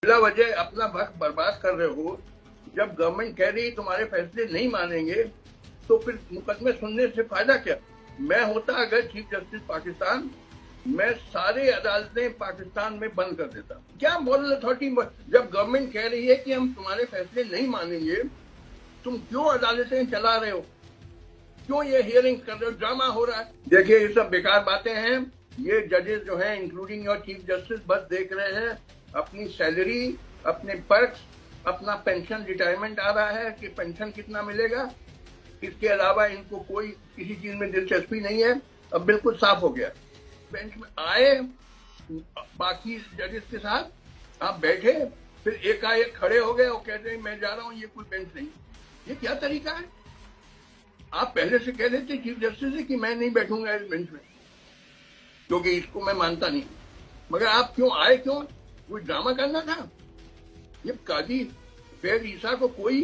बिला वजह अपना वक्त बर्बाद कर रहे हो। जब गवर्नमेंट कह रही तुम्हारे फैसले नहीं मानेंगे तो फिर मुकदमे सुनने से फायदा क्या। मैं होता अगर चीफ जस्टिस पाकिस्तान, मैं सारे अदालतें पाकिस्तान में बंद कर देता। क्या मॉरल अथॉरिटी, जब गवर्नमेंट कह रही है कि हम तुम्हारे फैसले नहीं मानेंगे, तुम क्यों अदालतें चला रहे हो, क्यों ये हियरिंग कर रहे हो, ड्रामा हो रहा है। देखिए ये सब बेकार बातें हैं। ये जजेस जो हैं इंक्लूडिंग योर चीफ जस्टिस बस देख रहे हैं अपनी सैलरी, अपने पर्क्स, अपना पेंशन, रिटायरमेंट आ रहा है कि पेंशन कितना मिलेगा। इसके अलावा इनको कोई किसी चीज में दिलचस्पी नहीं है। अब बिल्कुल साफ हो गया। बेंच में आए बाकी जजेस के साथ, आप बैठे, फिर एकाएक खड़े हो गए और कहते हैं मैं जा रहा हूं, ये कोई बेंच नहीं। ये क्या तरीका है। आप पहले से कह देते चीफ जस्टिस से कि मैं नहीं बैठूंगा इस बेंच में क्योंकि इसको मैं मानता नहीं। मगर आप क्यों आए, क्यों, कोई ड्रामा करना था। ये काजी फैज ईसा को कोई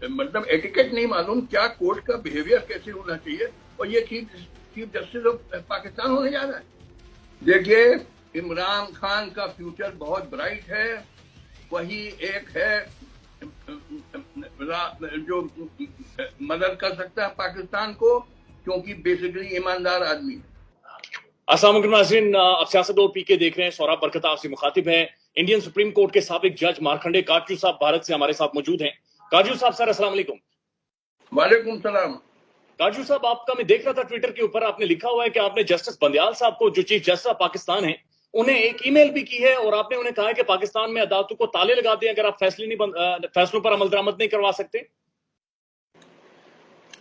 मतलब एटिकेट नहीं मालूम, क्या कोर्ट का बिहेवियर कैसे होना चाहिए, और ये चीफ जस्टिस ऑफ पाकिस्तान होने जा रहा है। देखिए इमरान खान का फ्यूचर बहुत ब्राइट है। वही एक है जो मदद कर सकता है पाकिस्तान को, क्योंकि बेसिकली ईमानदार आदमी है। अस्सलाम वालेकुम नाज़रीन, आप सियासत और पीके देख रहे हैं। सौरभ बरकत आपसे मुखातिब है। इंडियन सुप्रीम कोर्ट के साबिक जज मार्कंडे काजू साहब भारत से हमारे साथ मौजूद हैं। काजू साहब सर अस्सलाम वालेकुम। वालेकुम सलाम। काजू साहब, आपका मैं देख रहा था ट्विटर के ऊपर, आपने लिखा हुआ है कि आपने जस्टिस बंदयाल साहब को, जो चीफ जस्टिस पाकिस्तान है, उन्हें एक ईमेल भी की है और आपने उन्हें कहा है कि पाकिस्तान में अदालतों को ताले लगा दें अगर आप फैसलों पर अमल दरामद नहीं करवा सकते।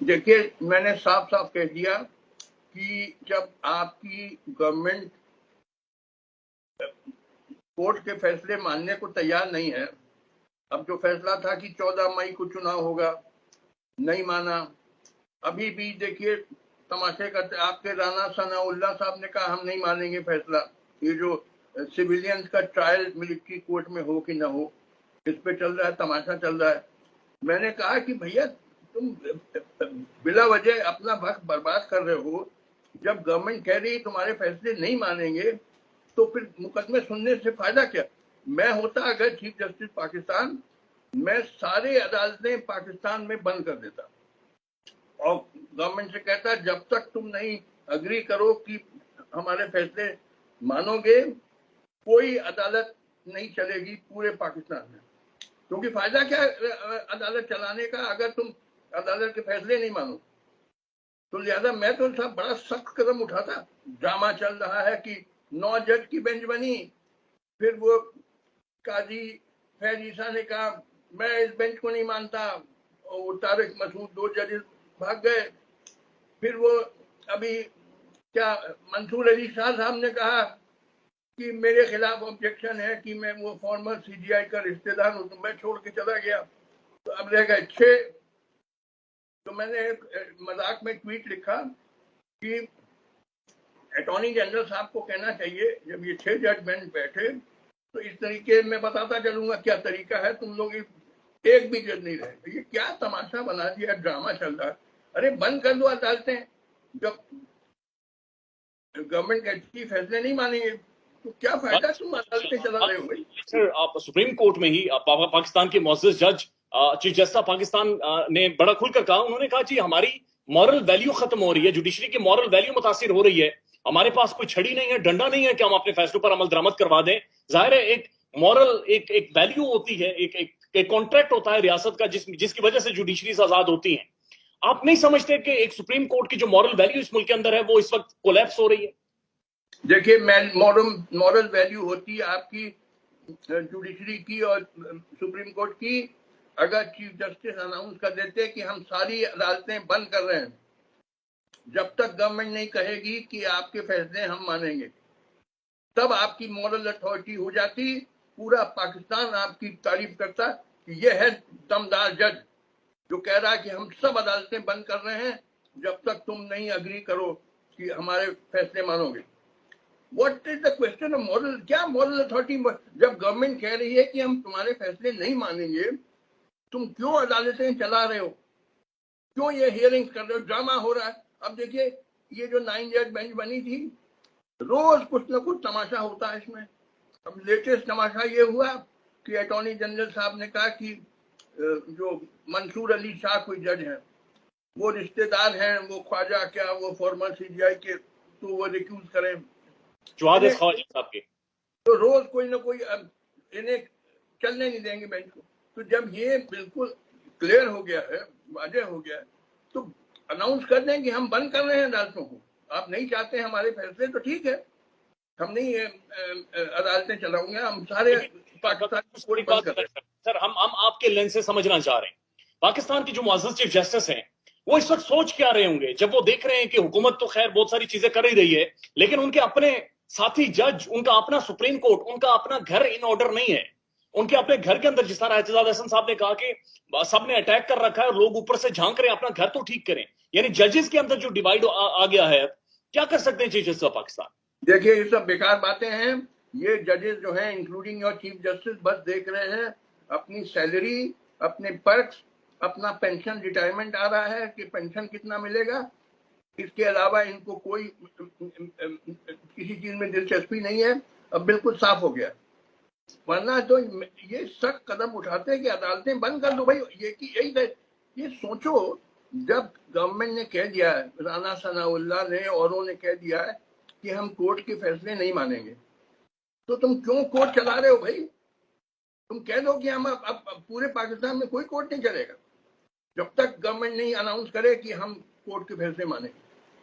देखिए मैंने साफ साफ कह दिया कि जब आपकी गवर्नमेंट कोर्ट के फैसले मानने को तैयार नहीं है, अब जो फैसला था कि 14 मई को चुनाव होगा, नहीं माना। अभी भी देखिए तमाशे करते, आपके राना सनाउल्लाह साहब ने कहा हम नहीं मानेंगे फैसला। ये जो सिविलियंस का ट्रायल मिलिट्री कोर्ट में हो कि ना हो, इस पे चल रहा है, तमाशा चल रहा है। मैंने कहा कि भैया तुम बिला वजह अपना वक्त बर्बाद कर रहे हो। जब गवर्नमेंट कह रही है तुम्हारे फैसले नहीं मानेंगे तो फिर मुकदमे सुनने से फायदा क्या। मैं होता अगर चीफ जस्टिस पाकिस्तान, मैं सारे अदालतें पाकिस्तान में बंद कर देता और गवर्नमेंट से कहता जब तक तुम नहीं अग्री करो कि हमारे फैसले मानोगे, कोई अदालत नहीं चलेगी पूरे पाकिस्तान में। क्योंकि फायदा क्या अदालत चलाने का अगर तुम अदालत के फैसले नहीं मानो। तो लिहाजा मैं तो सब बड़ा सख्त कदम उठाता। ड्रामा चल रहा है कि 9 जज की बेंच बनी, फिर वो काजी फैज ईसा ने कहा मैं इस बेंच को नहीं मानता, और वो तारिक मसूद 2 जजेस भाग गए। फिर वो अभी क्या मंसूर अली शाह साहब ने कहा कि मेरे खिलाफ ऑब्जेक्शन है कि मैं वो फॉर्मर सीजीआई का रिश्तेदार हूं, तो मैं छोड़ के चला गया। तो अब रह गए 6। तो मैंने एक मजाक में ट्वीट लिखा कि अटॉर्नी जनरल साहब को कहना चाहिए जब ये 6 जज बेंच बैठे तो इस तरीके में बताता चलूंगा क्या तरीका है, तुम लोग एक भी जज नहीं रहे। ये क्या तमाशा बना दिया, ड्रामा चल रहा है। अरे बंद कर दो अदालतें। जब गवर्नमेंट कहती फैसले नहीं मानेंगे तो क्या फायदा, तुम अदालतें चला रहे हो भाई। सर, आप सुप्रीम कोर्ट में ही पाकिस्तान के मुअज़्ज़ज़ जज चीफ जस्टिस पाकिस्तान ने बड़ा खुलकर कहा। उन्होंने कहा जी हमारी मॉरल वैल्यू खत्म हो रही है, जुडिशरी की मॉरल वैल्यू मुतासिर हो रही है। हमारे पास कोई छड़ी नहीं है, डंडा नहीं है कि हम अपने फैसलों पर अमल दरामद करवा दें। जाहिर है एक मॉरल एक वैल्यू होती है, एक कॉन्ट्रैक्ट होता है रियासत का, जिसकी वजह से जुडिशरीज आजाद होती हैं। आप नहीं समझते कि एक सुप्रीम कोर्ट की जो मॉरल वैल्यू इस मुल्क के अंदर है वो इस वक्त कोलैप्स हो रही है? देखिए मॉरल वैल्यू होती है आपकी जुडिशरी की और सुप्रीम कोर्ट की। अगर चीफ जस्टिस अनाउंस कर देते कि हम सारी अदालतें बंद कर रहे हैं जब तक गवर्नमेंट नहीं कहेगी कि आपके फैसले हम मानेंगे, तब आपकी मॉरल अथॉरिटी हो जाती। पूरा पाकिस्तान आपकी तारीफ करता कि यह है दमदार जज जो कह रहा है कि हम सब अदालतें बंद कर रहे हैं जब तक तुम नहीं अग्री करो कि हमारे फैसले मानोगे। What is the question of moral, क्या मॉरल अथॉरिटी। जब गवर्नमेंट कह रही है कि हम तुम्हारे फैसले नहीं मानेंगे, तुम क्यों अदालतें चला रहे हो, क्यों ये हियरिंग कर रहे हो, ड्रामा हो रहा है। अब देखिए ये जो 9 जज बेंच बनी थी, रोज कुछ ना कुछ तमाशा होता है इसमें। अब लेटेस्ट तमाशा ये हुआ कि अटॉर्नी जनरल साहब ने कहा कि जो मंसूर अली शाह कोई जज हैं, वो रिश्तेदार हैं, वो ख्वाजा क्या वो फॉर्मर सीजीआई के, तो वो रिक्यूज करें। ख्वाजा साहब के तो रोज कोई ना कोई इन्हें चलने नहीं देंगे बेंच को। तो जब ये बिल्कुल क्लियर हो गया है, वाजह हो गया है, तो अनाउंस कर दें कि हम बंद कर रहे हैं अदालतों को। आप नहीं चाहते हमारे फैसले तो ठीक है, हम नहीं अदालतें चलाऊंगे, हम सारे पाकिस्तान। सर हम आपके लेंस से समझना चाह रहे हैं, पाकिस्तान के जो मुअज़्ज़ज़ चीफ जस्टिस हैं वो इस वक्त सोच क्या रहे होंगे जब वो देख रहे हैं कि हुकूमत तो खैर बहुत सारी चीजें कर ही रही है, लेकिन उनके अपने साथी जज, उनका अपना सुप्रीम कोर्ट, उनका अपना घर इन ऑर्डर नहीं है। उनके अपने घर के अंदर, जिस तरह एहतजाज हसन साहब ने कहा कि सबने अटैक कर रखा है और लोग ऊपर से झांक रहे हैं, अपना घर तो ठीक करें। यानी जजेस के अंदर जो डिवाइड आ गया है, क्या कर सकते हैं चीफ जस्टिस ऑफ पाकिस्तान? देखिए ये सब बेकार बातें हैं। ये जजेस जो हैं इंक्लूडिंग योर चीफ जस्टिस बस देख रहे हैं अपनी सैलरी, अपने पर्क्स, अपना पेंशन, रिटायरमेंट आ रहा है कि पेंशन कितना मिलेगा, इसके अलावा इनको कोई किसी चीज में दिलचस्पी नहीं है। अब बिल्कुल साफ हो गया, वरना तो ये सख्त कदम उठाते हैं कि अदालतें बंद कर दो भाई। ये सोचो, जब गवर्नमेंट ने कह दिया है, राना सनाउल्लाह ने औरों ने कह दिया है कि हम कोर्ट के फैसले नहीं मानेंगे, तो तुम क्यों कोर्ट चला रहे हो भाई? तुम कह दो कि हम अब पूरे पाकिस्तान में कोई कोर्ट नहीं चलेगा जब तक गवर्नमेंट नहीं अनाउंस करे कि हम कोर्ट के फैसले मानेंगे।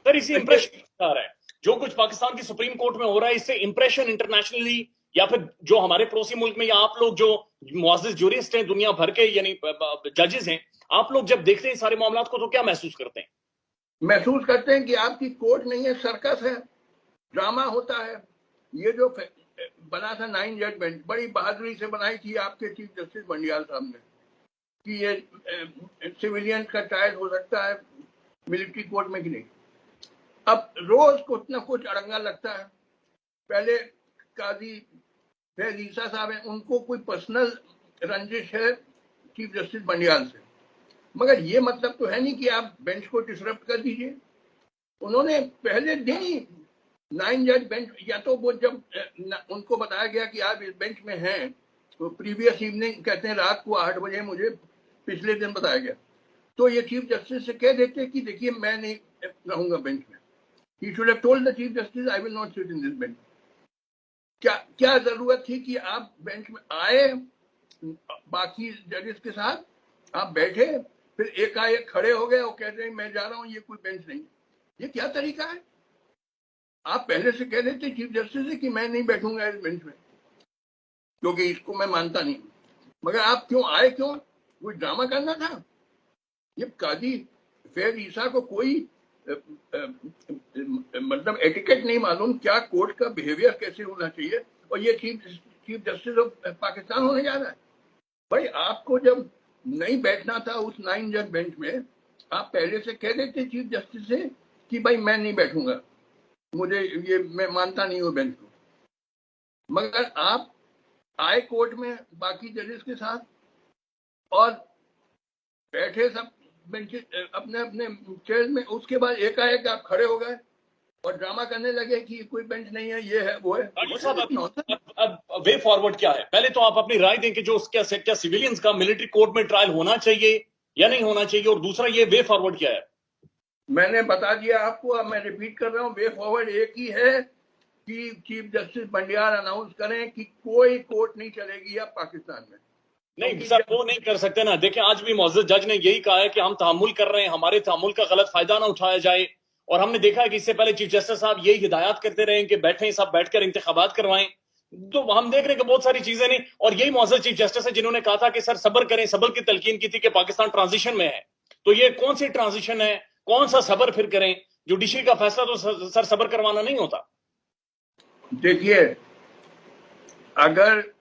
सर इसी इंप्रेशन आ रहा है जो कुछ पाकिस्तान की सुप्रीम कोर्ट में हो रहा है, इससे इंप्रेशन इंटरनेशनली या फिर जो हमारे पड़ोसी मुल्क में, या आप लोग जो मुअज़्ज़िज़ जूरिस्ट हैं दुनिया भर के, यानी जजेस हैं, आप लोग जब देखते हैं सारे मामलों को तो क्या महसूस करते हैं? महसूस करते हैं कि आपकी कोर्ट नहीं है, सर्कस है, ड्रामा होता है। ये जो बना था 9 जज बेंच, बड़ी बहादुरी से बनाई थी आपके चीफ जस्टिस बंडियाल साहब ने कि ये सिविलियन का ट्रायल हो सकता है मिलिट्री कोर्ट में कि नहीं। अब रोज कुछ ना कुछ अड़ंगा लगता है। पहले काजी फैज ईसा साहब हैं, उनको कोई पर्सनल रंजिश है चीफ जस्टिस बंडियाल से, मगर ये मतलब तो है नहीं कि आप बेंच को डिसरप्ट कर दीजिए। उन्होंने पहले दिन ही 9 जज बेंच, या तो वो जब उनको बताया गया कि आप इस बेंच में हैं, तो प्रीवियस इवनिंग कहते हैं रात को 8 बजे मुझे पिछले दिन बताया गया, तो ये चीफ जस्टिस से कह देते कि देखिए मैं नहीं रहूंगा बेंच में। He should have told the chief justice I will not sit in this bench. क्या जरूरत थी कि आप बेंच में आए बाकी जजेस के साथ, आप बैठे, फिर एकाएक खड़े हो गए और कहते हैं मैं जा रहा हूं, ये कोई बेंच नहीं। ये क्या तरीका है? आप पहले से कह देते चीफ जस्टिस से कि मैं नहीं बैठूंगा इस बेंच में क्योंकि इसको मैं मानता नहीं, मगर आप क्यों आए? क्यों? कोई ड्रामा करना था? ये काजी फैज ईसा को कोई मतलब एटिकेट नहीं मालूम, क्या कोर्ट का बिहेवियर कैसे होना चाहिए, और ये चीफ जस्टिस ऑफ पाकिस्तान होने जा रहा है। भाई आपको जब नहीं बैठना था उस 9 जज बेंच में, आप पहले से कह देते चीफ जस्टिस से कि भाई मैं नहीं बैठूंगा, मुझे ये मैं मानता नहीं हूँ बेंच को। मगर आप आए कोर्ट में बाकी जजेस के साथ और बैठे सब बेंच अपने अपने चेयर में, उसके बाद एकाएक आप खड़े हो गए और ड्रामा करने लगे कि कोई बेंच नहीं है, ये है वो है। अब वे फॉरवर्ड क्या है? पहले तो आप अपनी राय दें कि जो क्या सिविलियंस का मिलिट्री कोर्ट में ट्रायल होना चाहिए या नहीं होना चाहिए, और दूसरा ये वे फॉरवर्ड क्या है? मैंने बता दिया आपको, अब मैं रिपीट कर रहा हूँ, वे फॉरवर्ड एक ही है कि चीफ जस्टिस बंडियाल अनाउंस करें कि कोई कोर्ट नहीं चलेगी अब पाकिस्तान में। नहीं सर, वो नहीं कर सकते ना। देखें आज भी मुअज़्ज़ज़ जज ने यही कहा है कि हम तहम्मुल कर रहे हैं, हमारे तहम्मुल का गलत फायदा ना उठाया जाए, और हमने देखा है कि इससे पहले चीफ जस्टिस साहब यही हिदायत करते रहे कि बैठें सब बैठकर इंतखाबात करवाएं। तो हम देख रहे हैं कि बहुत सारी चीजें नहीं, और यही मुअज़्ज़ज़ चीफ जस्टिस है जिन्होंने कहा था कि सर सब्र करें, सब्र की तलकीन की थी कि पाकिस्तान ट्रांजिशन में है। तो ये कौन सी ट्रांजिशन है, कौन सा सब्र फिर करें? जुडिशरी का फैसला तो सर सब्र करवाना नहीं होता। देखिए, अगर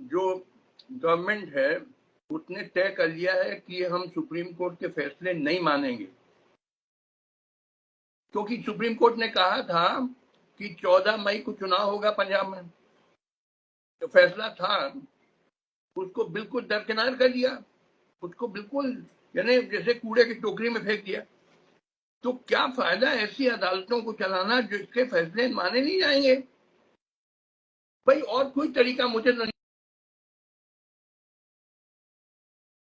जो गवर्नमेंट है उसने तय कर लिया है कि हम सुप्रीम कोर्ट के फैसले नहीं मानेंगे, क्योंकि सुप्रीम कोर्ट ने कहा था कि 14 मई को चुनाव होगा पंजाब में, तो फैसला था, उसको बिल्कुल दरकिनार कर दिया, उसको बिल्कुल यानी जैसे कूड़े की टोकरी में फेंक दिया। तो क्या फायदा ऐसी अदालतों को चलाना जिसके फैसले माने नहीं जाएंगे? भाई और कोई तरीका मुझे नहीं